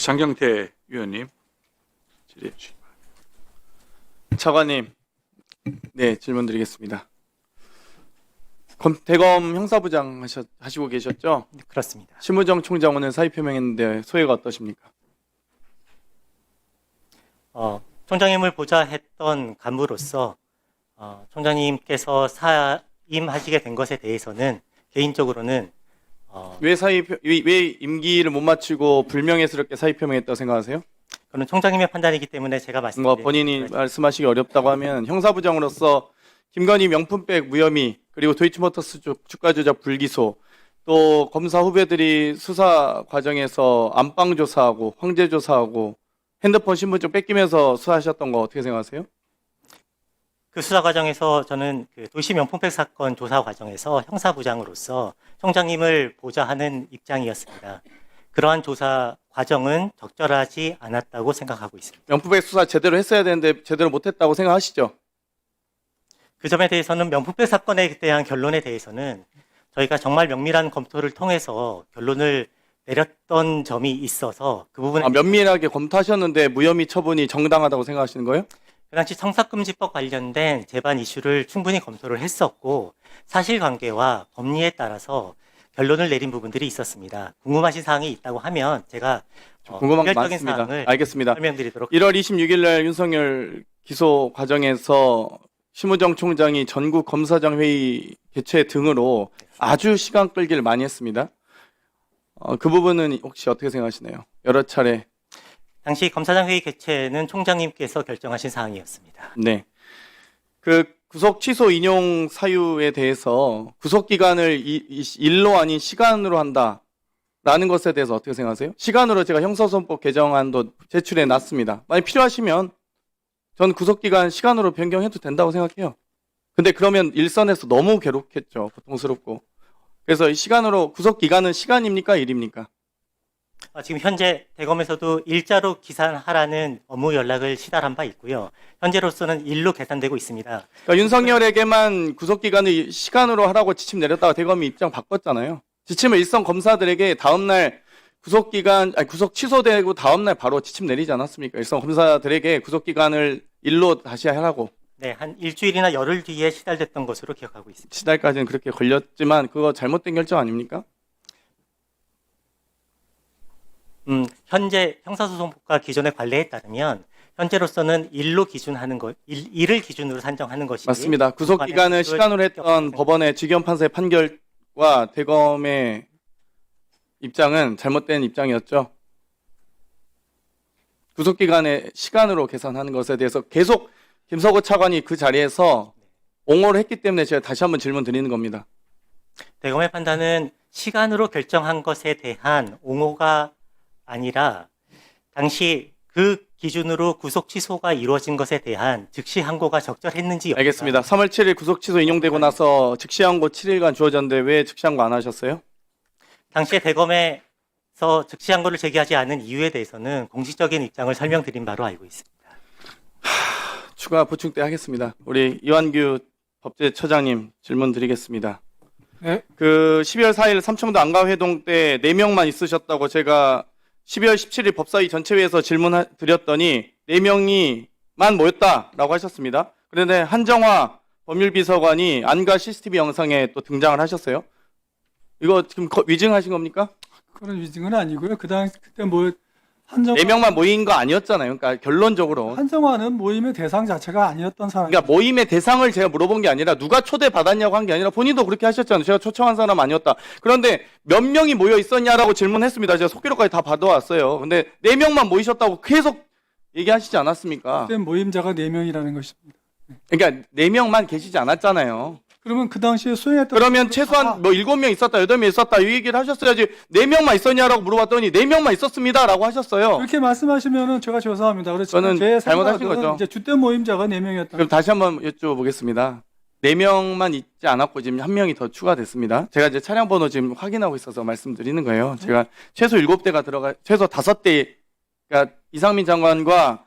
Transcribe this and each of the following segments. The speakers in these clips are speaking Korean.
장경태 위원님 질의해 주시기 바랍니다. 차관님, 네, 질문 드리겠습니다. 대검 형사부장 하시고 계셨죠? 네, 그렇습니다. 심우정 총장 오늘 사의 표명했는데 소회가 어떠십니까? 총장님을 보좌 했던 간부로서 총장님께서 사임하시게 된 것에 대해서는 개인적으로는 왜 임기를 못 마치고 불명예스럽게 사의 표명했다고 생각하세요? 그건 총장님의 판단이기 때문에 제가 말씀드린 본인이 말씀하시기 어렵다고 하면 형사부장으로서 김건희 명품백 무혐의 그리고 도이치모터스 주가 조작 불기소 또 검사 후배들이 수사 과정에서 안방 조사하고 황제 조사하고 핸드폰 신분증 뺏기면서 수사하셨던 거 어떻게 생각하세요? 그 수사 과정에서 저는 그 도시 명품백 사건 조사 과정에서 형사부장으로서 총장님을 보좌하는 입장이었습니다. 그러한 조사 과정은 적절하지 않았다고 생각하고 있습니다. 명품백 수사 제대로 했어야 되는데 제대로 못했다고 생각하시죠? 그 점에 대해서는 명품백 사건에 대한 결론에 대해서는 저희가 정말 면밀한 검토를 통해서 결론을 내렸던 점이 있어서 그 부분에 면밀하게 검토하셨는데 무혐의 처분이 정당하다고 생각하시는 거예요? 그 당시 청사금지법 관련된 재반 이슈를 충분히 검토를 했었고 사실관계와 법리에 따라서 결론을 내린 부분들이 있었습니다. 궁금하신 사항이 있다고 하면 제가 궁금한 거 개별적인 많습니다. 사항을 알겠습니다. 설명드리도록 1월 26일 날 윤석열 기소 과정에서 심우정 총장이 전국 검사장 회의 개최 등으로 아주 시간 끌기를 많이 했습니다. 그 부분은 혹시 어떻게 생각하시나요? 여러 차례. 당시 검사장 회의 개최는 총장님께서 결정하신 사항이었습니다. 네. 그 구속 취소 인용 사유에 대해서 구속 기간을 일로 아닌 시간으로 한다라는 것에 대해서 어떻게 생각하세요? 시간으로 제가 형사소송법 개정안도 제출해 놨습니다. 만약 필요하시면 전 구속 기간 시간으로 변경해도 된다고 생각해요. 근데 그러면 일선에서 너무 괴롭겠죠. 고통스럽고. 그래서 이 시간으로 구속 기간은 시간입니까? 일입니까? 지금 현재 대검에서도 일자로 기산하라는 업무 연락을 시달한 바 있고요. 현재로서는 일로 계산되고 있습니다. 그러니까 윤석열에게만 구속 기간을 시간으로 하라고 지침 내렸다가 대검이 입장 바꿨잖아요. 지침을 일선 검사들에게 다음날 구속 취소되고 다음날 바로 지침 내리지 않았습니까? 일선 검사들에게 구속 기간을 일로 다시 하라고. 네, 한 일주일이나 열흘 뒤에 시달됐던 것으로 기억하고 있습니다. 시달까지는 그렇게 걸렸지만 그거 잘못된 결정 아닙니까? 현재 형사소송법과 기존의 관례에 따르면 현재로서는 일로 기준하는 것, 일을 기준으로 산정하는 것이 맞습니다. 구속 기간을 시간으로 했던 법원의 직영 판사의 판결과 대검의 입장은 잘못된 입장이었죠. 구속 기간의 시간으로 계산하는 것에 대해서 계속 김석호 차관이 그 자리에서 옹호를 했기 때문에 제가 다시 한번 질문 드리는 겁니다. 대검의 판단은 시간으로 결정한 것에 대한 옹호가 아니라 당시 그 기준으로 구속 취소가 이루어진 것에 대한 즉시 항고가 적절했는지 여부가 알겠습니다. 3월 7일 구속 취소 인용되고 나서 즉시 항고 7일간 주어졌는데 왜 즉시 항고 안 하셨어요? 당시에 대검에서 즉시 항고를 제기하지 않은 이유에 대해서는 공식적인 입장을 설명드린 바로 알고 있습니다. 추가 보충 때 하겠습니다. 우리 이완규 법제처장님 질문 드리겠습니다. 네. 그 12월 4일 삼청도 안가회동 때 4명만 있으셨다고 제가 12월 17일 법사위 전체회에서 질문 드렸더니 4명이만 모였다라고 하셨습니다. 그런데 한정화 법률비서관이 안가 CCTV 영상에 또 등장을 하셨어요. 이거 지금 위증하신 겁니까? 그런 위증은 아니고요. 그때 뭐 4명만 모인 거 아니었잖아요. 그러니까 결론적으로. 한정화는 모임의 대상 자체가 아니었던 사람. 그러니까 모임의 대상을 제가 물어본 게 아니라 누가 초대받았냐고 한 게 아니라 본인도 그렇게 하셨잖아요. 제가 초청한 사람 아니었다. 그런데 몇 명이 모여 있었냐라고 질문했습니다. 제가 속기록까지 다 받아왔어요. 근데 4명만 모이셨다고 계속 얘기하시지 않았습니까? 그때 모임자가 4명이라는 것입니다. 그러니까 4명만 계시지 않았잖아요. 그러면 그 당시에 수행했던 그러면 최소한 뭐 7명 있었다, 8명 있었다 이 얘기를 하셨어야지 4명만 있었냐라고 물어봤더니 4명만 있었습니다라고 하셨어요. 그렇게 말씀하시면은 제가 죄송합니다. 그렇지만 저는 제 잘못하신 생각은 거죠. 이제 주된 모임자가 4명이었다. 그럼 다시 한번 여쭤보겠습니다. 4명만 있지 않았고 지금 1명이 더 추가됐습니다. 제가 이제 차량 번호 지금 확인하고 있어서 말씀드리는 거예요. 제가 최소 7대가 최소 5대, 그러니까 이상민 장관과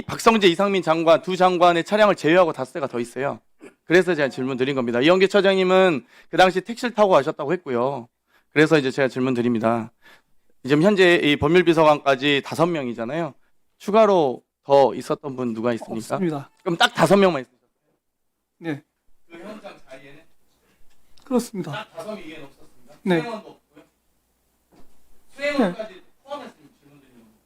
박성재 이상민 장관 두 장관의 차량을 제외하고 5대가 더 있어요. 그래서 제가 질문 드린 겁니다. 이영계 처장님은 그 당시 택시를 타고 가셨다고 했고요. 그래서 이제 제가 질문 드립니다. 지금 현재 이 법률비서관까지 5명이잖아요. 추가로 더 있었던 분 누가 있습니까? 없습니다. 그럼 딱 5명만 있어요. 네, 그 현장 자리에는 그렇습니다. 딱 5명 이외에는 없었습니다. 네. 수행원도 없고요. 수행원까지 포함해서 질문 드리는 겁니다.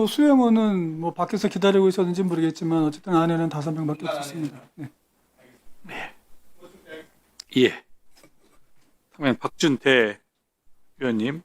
수행원은 뭐 밖에서 기다리고 있었는지 모르겠지만 어쨌든 안에는 5명밖에 없었습니다. 네. 예. 그러면 박준태 위원님